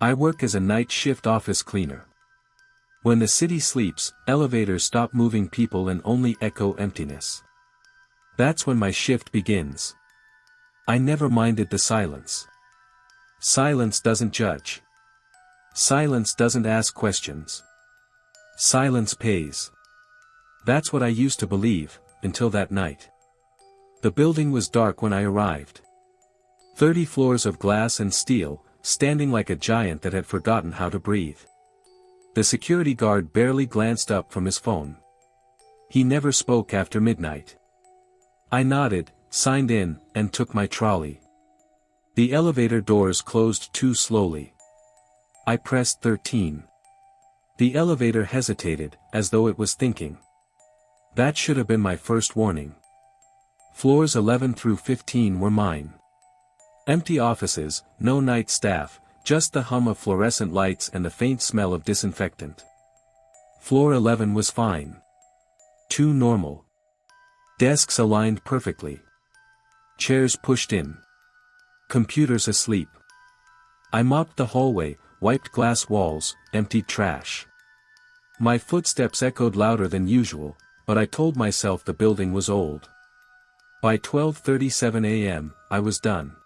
I work as a night shift office cleaner. When the city sleeps, elevators stop moving people and only echo emptiness. That's when my shift begins. I never minded the silence. Silence doesn't judge. Silence doesn't ask questions. Silence pays. That's what I used to believe, until that night. The building was dark when I arrived. 30 floors of glass and steel, standing like a giant that had forgotten how to breathe. The security guard barely glanced up from his phone. He never spoke after midnight. I nodded, signed in, and took my trolley. The elevator doors closed too slowly. I pressed 13. The elevator hesitated, as though it was thinking. That should have been my first warning. Floors 11 through 15 were mine. Empty offices, no night staff, just the hum of fluorescent lights and the faint smell of disinfectant. Floor 11 was fine. Too normal. Desks aligned perfectly. Chairs pushed in. Computers asleep. I mopped the hallway, wiped glass walls, emptied trash. My footsteps echoed louder than usual, but I told myself the building was old. By 12:37 a.m., I was done.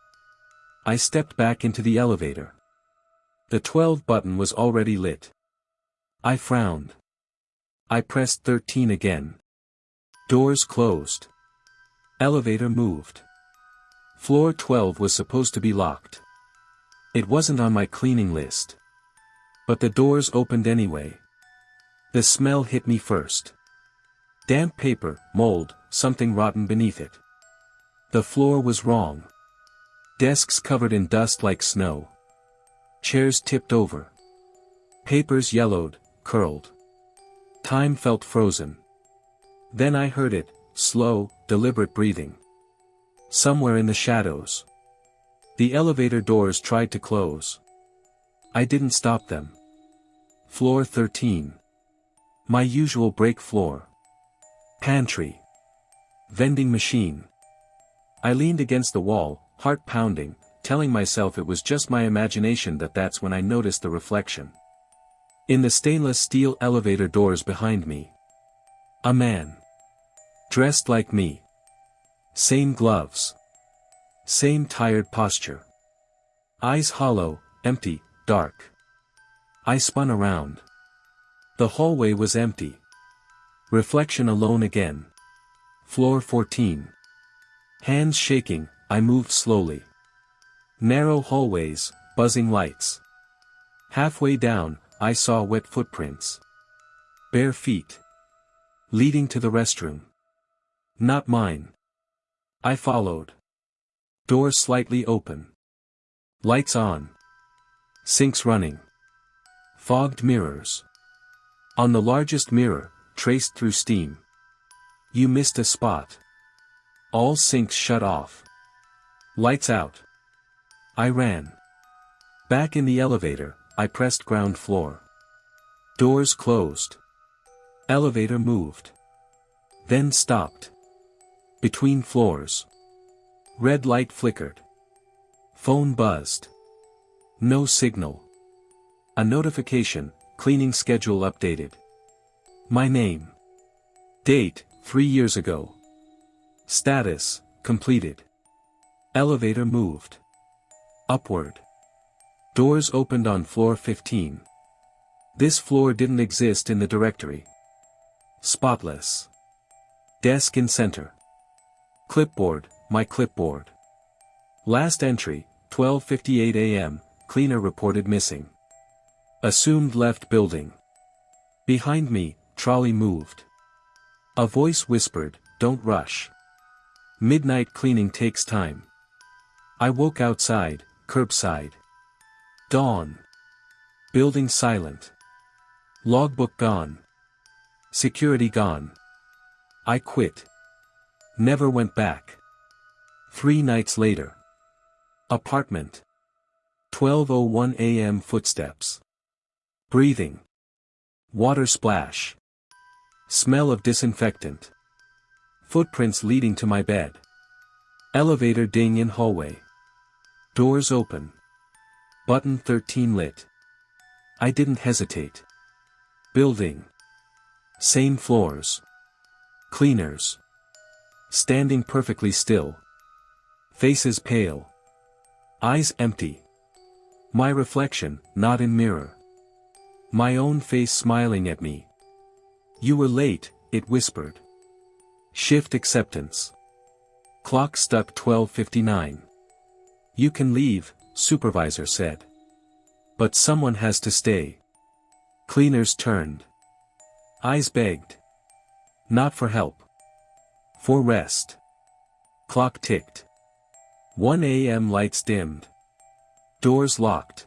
I stepped back into the elevator. The 12 button was already lit. I frowned. I pressed 13 again. Doors closed. Elevator moved. Floor 12 was supposed to be locked. It wasn't on my cleaning list. But the doors opened anyway. The smell hit me first. Damp paper, mold, something rotten beneath it. The floor was wrong. Desks covered in dust like snow. Chairs tipped over. Papers yellowed, curled. Time felt frozen. Then I heard it, slow, deliberate breathing. Somewhere in the shadows. The elevator doors tried to close. I didn't stop them. Floor 13. My usual break floor. Pantry. Vending machine. I leaned against the wall, heart pounding, telling myself it was just my imagination. That's when I noticed the reflection. In the stainless steel elevator doors behind me. A man. Dressed like me. Same gloves. Same tired posture. Eyes hollow, empty, dark. I spun around. The hallway was empty. Reflection alone again. Floor 14. Hands shaking, I moved slowly. Narrow hallways, buzzing lights. Halfway down, I saw wet footprints. Bare feet. Leading to the restroom. Not mine. I followed. Door slightly open. Lights on. Sinks running. Fogged mirrors. On the largest mirror, traced through steam. You missed a spot. All sinks shut off. Lights out. I ran. Back in the elevator, I pressed ground floor. Doors closed. Elevator moved. Then stopped. Between floors. Red light flickered. Phone buzzed. No signal. A notification, cleaning schedule updated. My name. Date, 3 years ago. Status, completed. Elevator moved. Upward. Doors opened on floor 15. This floor didn't exist in the directory. Spotless. Desk in center. Clipboard, my clipboard. Last entry, 12:58 a.m., cleaner reported missing. Assumed left building. Behind me, trolley moved. A voice whispered, "Don't rush. Midnight cleaning takes time." I woke outside, curbside. Dawn. Building silent. Logbook gone. Security gone. I quit. Never went back. 3 nights later. Apartment. 12:01 a.m. Footsteps. Breathing. Water splash. Smell of disinfectant. Footprints leading to my bed. Elevator ding in hallway. Doors open. Button 13 lit. I didn't hesitate. Building. Same floors. Cleaners. Standing perfectly still. Faces pale. Eyes empty. My reflection, not in mirror. My own face smiling at me. You were late, it whispered. Shift acceptance. Clock stuck 12:59. You can leave, supervisor said. But someone has to stay. Cleaners turned. Eyes begged. Not for help. For rest. Clock ticked. 1 a.m. lights dimmed. Doors locked.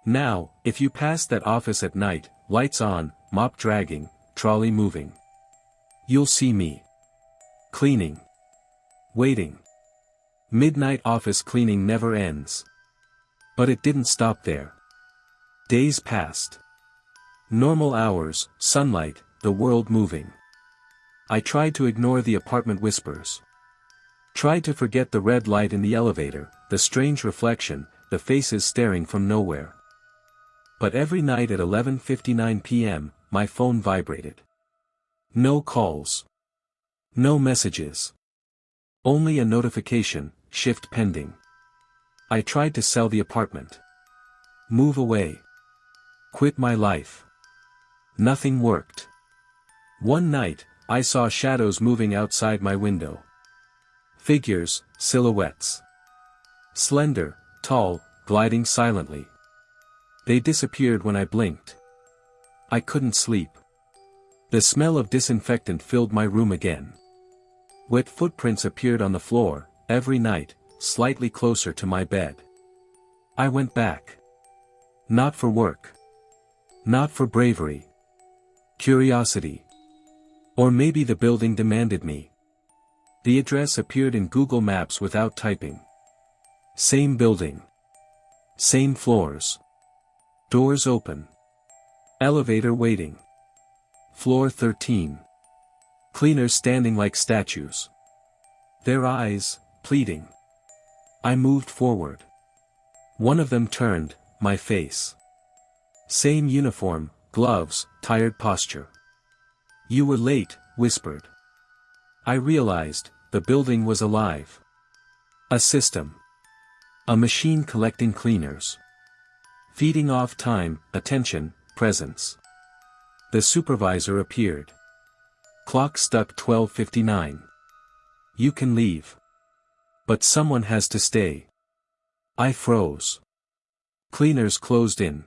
Now, if you pass that office at night, lights on, mop dragging, trolley moving. You'll see me. Cleaning. Waiting. Midnight office cleaning never ends. But it didn't stop there. Days passed. Normal hours, sunlight, the world moving. I tried to ignore the apartment whispers. Tried to forget the red light in the elevator, the strange reflection, the faces staring from nowhere. But every night at 11:59 p.m., my phone vibrated. No calls. No messages. Only a notification, shift pending. I tried to sell the apartment. Move away. Quit my life. Nothing worked. One night, I saw shadows moving outside my window. Figures, silhouettes. Slender, tall, gliding silently. They disappeared when I blinked. I couldn't sleep. The smell of disinfectant filled my room again. Wet footprints appeared on the floor, every night, slightly closer to my bed. I went back. Not for work. Not for bravery. Curiosity. Or maybe the building demanded me. The address appeared in Google Maps without typing. Same building. Same floors. Doors open. Elevator waiting. Floor 13. Cleaners standing like statues. Their eyes, pleading. I moved forward. One of them turned, my face. Same uniform, gloves, tired posture. You were late, whispered. I realized, the building was alive. A system. A machine collecting cleaners. Feeding off time, attention, presence. The supervisor appeared. Clock stuck 12:59. You can leave. But someone has to stay. I froze. Cleaners closed in.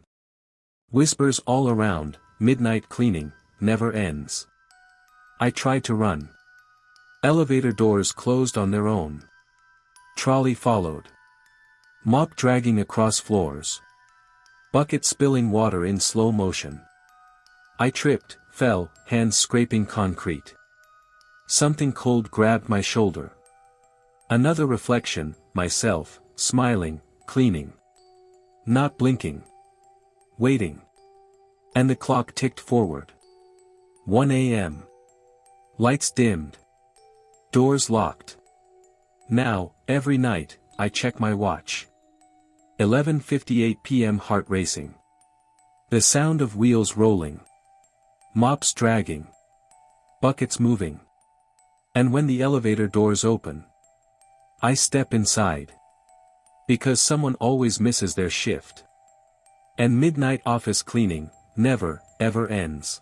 Whispers all around, midnight cleaning, never ends. I tried to run. Elevator doors closed on their own. Trolley followed. Mop dragging across floors. Bucket spilling water in slow motion. I tripped, fell, hands scraping concrete. Something cold grabbed my shoulder. Another reflection, myself, smiling, cleaning. Not blinking. Waiting. And the clock ticked forward. 1 a.m. Lights dimmed. Doors locked. Now, every night, I check my watch. 11:58 p.m. heart racing. The sound of wheels rolling. Mops dragging. Buckets moving. And when the elevator doors open, I step inside. Because someone always misses their shift. And midnight office cleaning, never, ever ends.